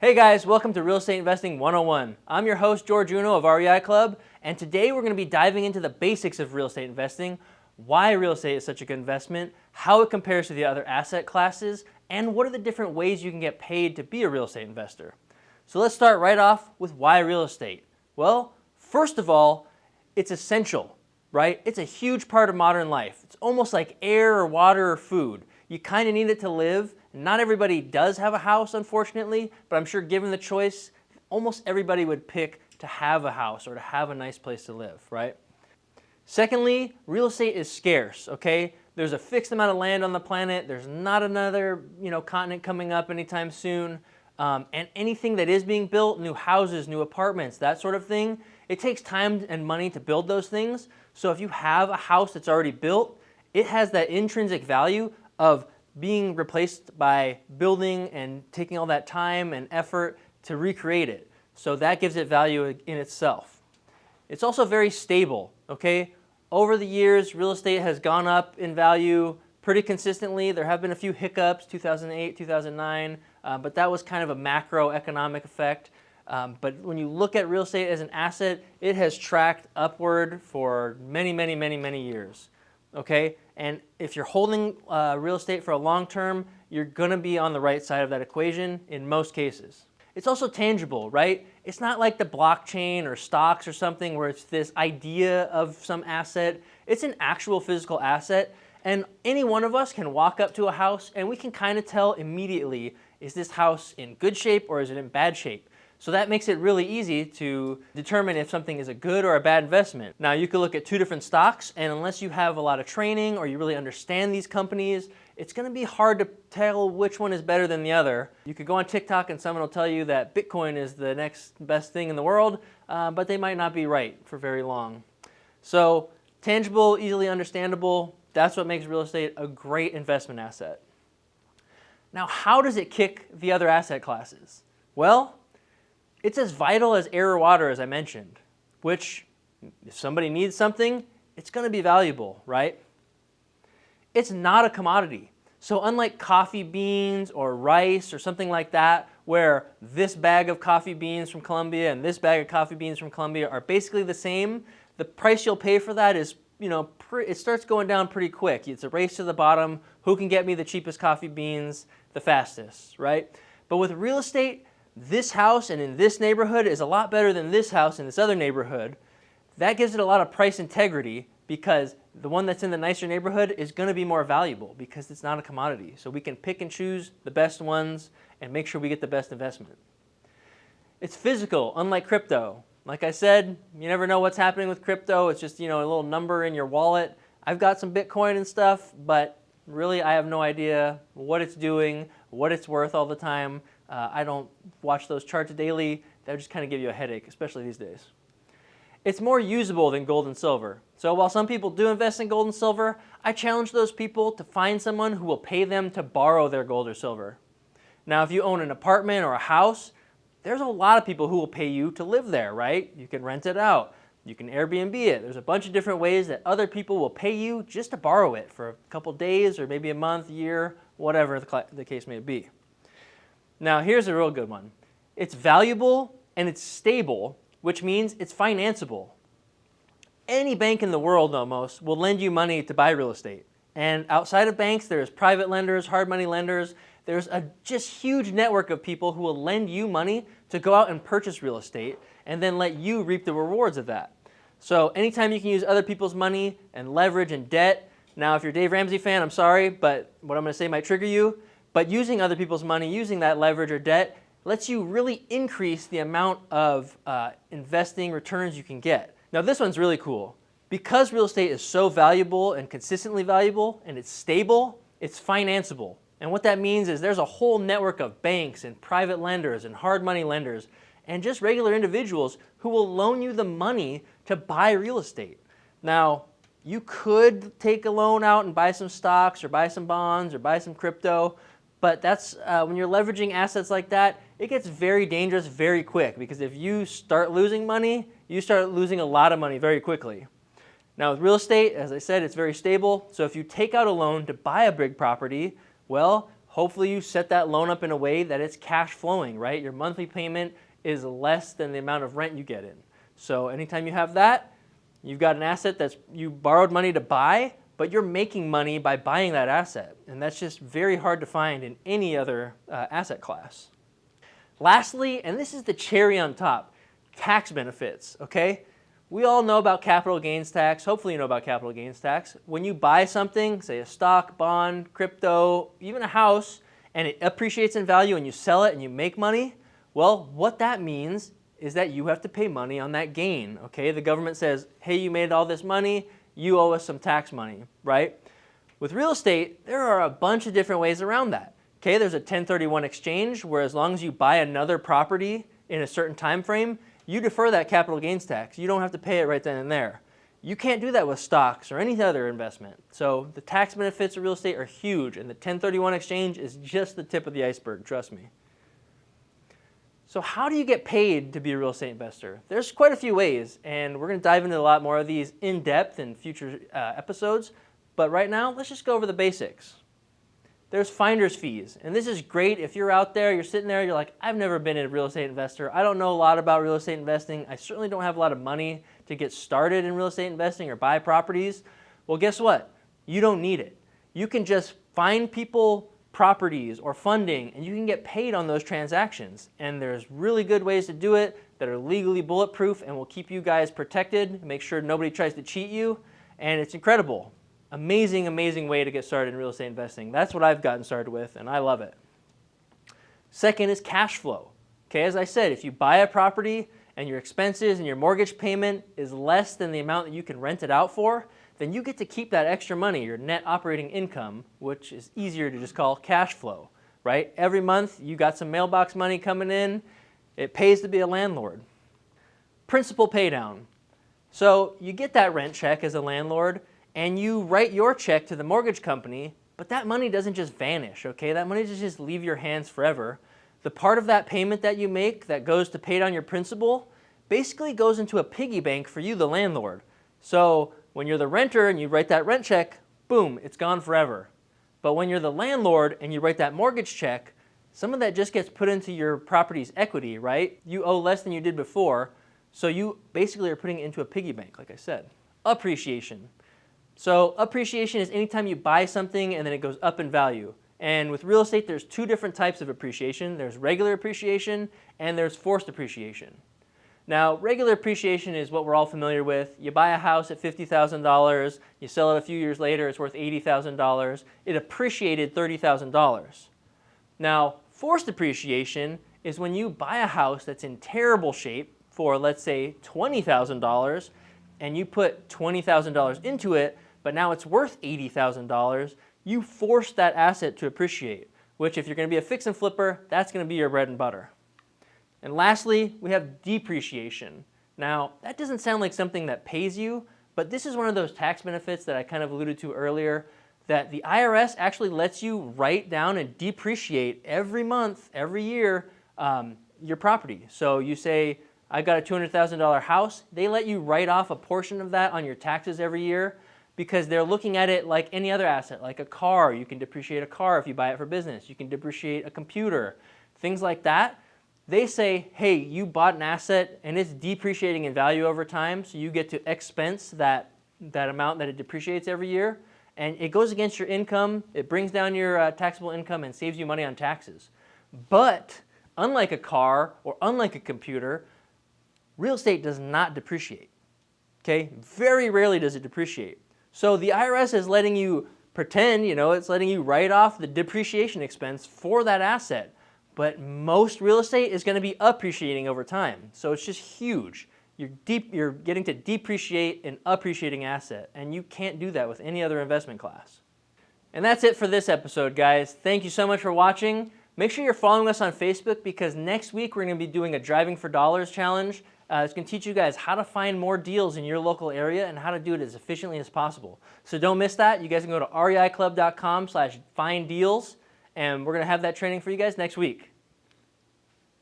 Hey guys, welcome to Real Estate Investing 101. I'm your host, George Uno of REI Club, and today we're going to be diving into the basics of real estate investing, why real estate is such a good investment, how it compares to the other asset classes, and what are the different ways you can get paid to be a real estate investor. So let's start right off with why real estate. Well, first of all, it's essential, right? It's a huge part of modern life. It's almost like air or water or food. You kind of need it to live. Not everybody does have a house, unfortunately, but I'm sure given the choice, almost everybody would pick to have a house or to have a nice place to live, right? Secondly, real estate is scarce, okay? There's a fixed amount of land on the planet. There's not another, continent coming up anytime soon. And anything that is being built, new houses, new apartments, that sort of thing, it takes time and money to build those things. So if you have a house that's already built, it has that intrinsic value of being replaced by building and taking all that time and effort to recreate it. So that gives it value in itself. It's also very stable, okay? Over the years, real estate has gone up in value pretty consistently. There have been a few hiccups, 2008, 2009, but that was kind of a macroeconomic effect. But when you look at real estate as an asset, it has tracked upward for many years. Okay, and if you're holding real estate for a long term, you're gonna be on the right side of that equation in most cases. It's also tangible, right? It's not like the blockchain or stocks or something where it's this idea of some asset. It's an actual physical asset, and any one of us can walk up to a house and we can kind of tell immediately, is this house in good shape or is it in bad shape? So that makes it really easy to determine if something is a good or a bad investment. Now you could look at two different stocks, and unless you have a lot of training or you really understand these companies, it's gonna be hard to tell which one is better than the other. You could go on TikTok and someone will tell you that Bitcoin is the next best thing in the world, but they might not be right for very long. So tangible, easily understandable, that's what makes real estate a great investment asset. Now how does it kick the other asset classes? Well, it's as vital as air or water, as I mentioned, which if somebody needs something, it's going to be valuable, right? It's not a commodity. So unlike coffee beans or rice or something like that, where this bag of coffee beans from Colombia and this bag of coffee beans from Colombia are basically the same, the price you'll pay for that is, it starts going down pretty quick. It's a race to the bottom. Who can get me the cheapest coffee beans the fastest, right? But with real estate, this house and in this neighborhood is a lot better than this house in this other neighborhood. That gives it a lot of price integrity because the one that's in the nicer neighborhood is going to be more valuable because it's not a commodity. So we can pick and choose the best ones and make sure we get the best investment. It's physical, unlike crypto. Like I said, you never know what's happening with crypto. It's just, a little number in your wallet. I've got some Bitcoin and stuff, but really I have no idea what it's doing, what it's worth all the time. I don't watch those charts daily. That would just kind of give you a headache, especially these days. It's more usable than gold and silver. So while some people do invest in gold and silver, I challenge those people to find someone who will pay them to borrow their gold or silver. Now, if you own an apartment or a house, there's a lot of people who will pay you to live there, right? You can rent it out. You can Airbnb it. There's a bunch of different ways that other people will pay you just to borrow it for a couple days or maybe a month, year, whatever the case may be. Now, here's a real good one. It's valuable and it's stable, which means it's financeable. Any bank in the world almost will lend you money to buy real estate. And outside of banks, there's private lenders, hard money lenders. There's a just huge network of people who will lend you money to go out and purchase real estate and then let you reap the rewards of that. So anytime you can use other people's money and leverage and debt, now if you're a Dave Ramsey fan, I'm sorry, but what I'm going to say might trigger you. But using other people's money, using that leverage or debt, lets you really increase the amount of investing returns you can get. Now this one's really cool. Because real estate is so valuable and consistently valuable and it's stable, it's financeable. And what that means is there's a whole network of banks and private lenders and hard money lenders and just regular individuals who will loan you the money to buy real estate. Now, you could take a loan out and buy some stocks or buy some bonds or buy some crypto, but that's when you're leveraging assets like that, it gets very dangerous very quick because if you start losing money, you start losing a lot of money very quickly. Now with real estate, as I said, it's very stable. So if you take out a loan to buy a big property, well, Hopefully you set that loan up in a way that it's cash flowing, right? Your monthly payment is less than the amount of rent you get in. So anytime you have that, you've got an asset that's you borrowed money to buy, but you're making money by buying that asset. And that's just very hard to find in any other asset class. Lastly, and this is the cherry on top, tax benefits, okay? We all know about capital gains tax. Hopefully you know about capital gains tax. When you buy something, say a stock, bond, crypto, even a house, and it appreciates in value and you sell it and you make money, well, what that means is that you have to pay money on that gain, okay? The government says, hey, you made all this money, you owe us some tax money, right? With real estate, there are a bunch of different ways around that, okay? There's a 1031 exchange where as long as you buy another property in a certain time frame, you defer that capital gains tax. You don't have to pay it right then and there. You can't do that with stocks or any other investment. So the tax benefits of real estate are huge, and the 1031 exchange is just the tip of the iceberg, trust me. So how do you get paid to be a real estate investor? There's quite a few ways, and we're going to dive into a lot more of these in depth in future episodes. But right now, let's just go over the basics. There's finder's fees, and this is great if you're out there, you're sitting there, you're like, I've never been a real estate investor. I don't know a lot about real estate investing. I certainly don't have a lot of money to get started in real estate investing or buy properties. Well, guess what? You don't need it. You can just find people properties or funding, and you can get paid on those transactions. And there's really good ways to do it that are legally bulletproof and will keep you guys protected, make sure nobody tries to cheat you, and it's incredible. Amazing, amazing way to get started in real estate investing. That's what I've gotten started with, and I love it. Second is cash flow. Okay, as I said, if you buy a property and your expenses and your mortgage payment is less than the amount that you can rent it out for, then you get to keep that extra money, your net operating income, which is easier to just call cash flow, right? Every month you got some mailbox money coming in. It pays to be a landlord. Principal pay down. So you get that rent check as a landlord, and you write your check to the mortgage company, but that money doesn't just vanish, okay? That money doesn't just leave your hands forever. The part of that payment that you make that goes to pay down your principal basically goes into a piggy bank for you, the landlord. So when you're the renter and you write that rent check, boom, it's gone forever. But when you're the landlord and you write that mortgage check, some of that just gets put into your property's equity, right? You owe less than you did before, so you basically are putting it into a piggy bank, like I said. Appreciation. So appreciation is anytime you buy something and then it goes up in value. And with real estate, there's two different types of appreciation. There's regular appreciation and there's forced appreciation. Now, regular appreciation is what we're all familiar with. You buy a house at $50,000, you sell it a few years later, it's worth $80,000. It appreciated $30,000. Now, forced appreciation is when you buy a house that's in terrible shape for, let's say, $20,000, and you put $20,000 into it, but now it's worth $80,000, you force that asset to appreciate, which if you're going to be a fix and flipper, that's going to be your bread and butter. And lastly, we have depreciation. Now, that doesn't sound like something that pays you, but this is one of those tax benefits that I kind of alluded to earlier, that the IRS actually lets you write down and depreciate every month, every year, your property. So you say, I've got a $200,000 house, they let you write off a portion of that on your taxes every year because they're looking at it like any other asset, like a car. You can depreciate a car if you buy it for business. You can depreciate a computer, things like that. They say, hey, you bought an asset and it's depreciating in value over time, so you get to expense that amount that it depreciates every year, and it goes against your income, it brings down your taxable income and saves you money on taxes. But unlike a car or unlike a computer, real estate does not depreciate, okay? Very rarely does it depreciate. So the IRS is letting you pretend, it's letting you write off the depreciation expense for that asset. But most real estate is going to be appreciating over time. So it's just huge. You're getting to depreciate an appreciating asset, and you can't do that with any other investment class. And that's it for this episode, guys. Thank you so much for watching. Make sure you're following us on Facebook because next week we're going to be doing a Driving for Dollars challenge. It's going to teach you guys how to find more deals in your local area and how to do it as efficiently as possible. So don't miss that. You guys can go to reiclub.com/finddeals, and we're going to have that training for you guys next week.